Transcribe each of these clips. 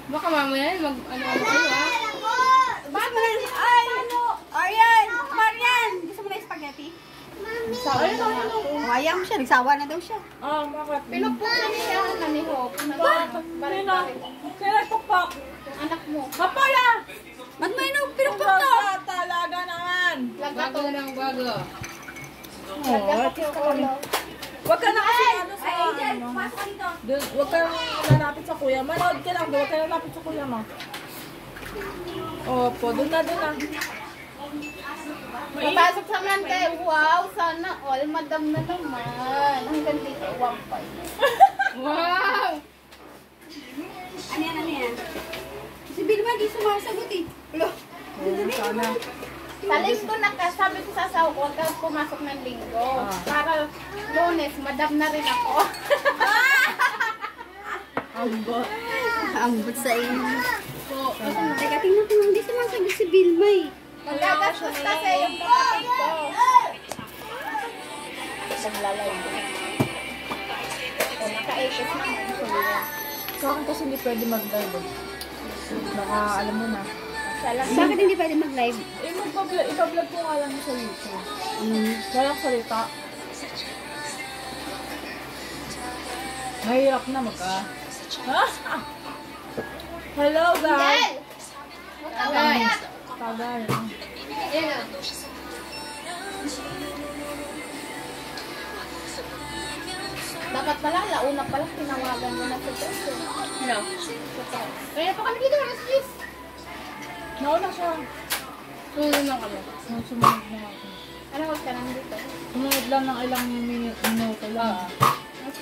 Baka mamaya ano kayo ha? Bakit mo na ay, Arian! Marian! Gusto mo na spaghetti? Ayaw mo siya, nagsawa na daw siya. Bakit? Pinupuksan niya na ni Hope. Sino pukpok? Anak mo. Kapala! Ba't mo yun pinupok to? Talaga naman. Bago na ng bago. Huwag ka na kasi ano sa ano. Huwag ka lalapit sa kuya. Manood ka lang. Huwag ka lalapit sa kuya mo. Opo, doon na. Papasok sa mante. Wow, sana all. Madam na naman. Hanggang dito, 1.5. Wow! Ano yan? Si Bilma, di sumasagot eh. Sana. Sa linggo sabi ko sa asawa ko, huwag ka pumasok ng linggo. Para Lunes, madam na rin ako. Ambot sa inyo. Teka, tingnan ko, hindi sumasagot si Bilma eh. Magagastos kasi yung kapatid ko. Naglalay ko. O, naka-80s naman. Sa akin kasi hindi pwede mag-live. Baka alam mo na. Bakit hindi pwede mag-live? Ipa-vlog ko nga lang sa YouTube. Walang salita. Mahirap na Hello guys! Guys! Tagay. Dapat pala, launa pala, tinawagan mo na sa testo. Hello? Kaya pa kami dito, please. Nauna siya. Sumunod na kami. Sumunod na ako. Ano, huwag ka nang dito? Sumunod lang ng ilang minuto lang.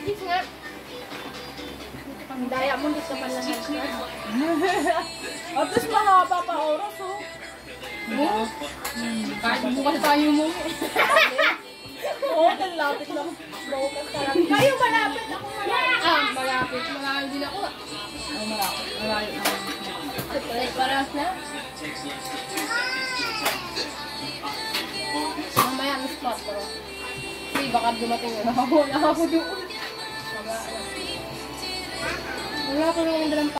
Please nga. Ang daya mo dito pala na siya. At least mahaba pa oras, oh. Kahit bukas tayo mo. Oo, lapit lang. Kayo malapit, ako malapit. Malapit. Malapit din ako. Malapit naman. Paras na. Mamaya ang spot ko. Kasi baka dumating na ako doon. Wala ko nang dalang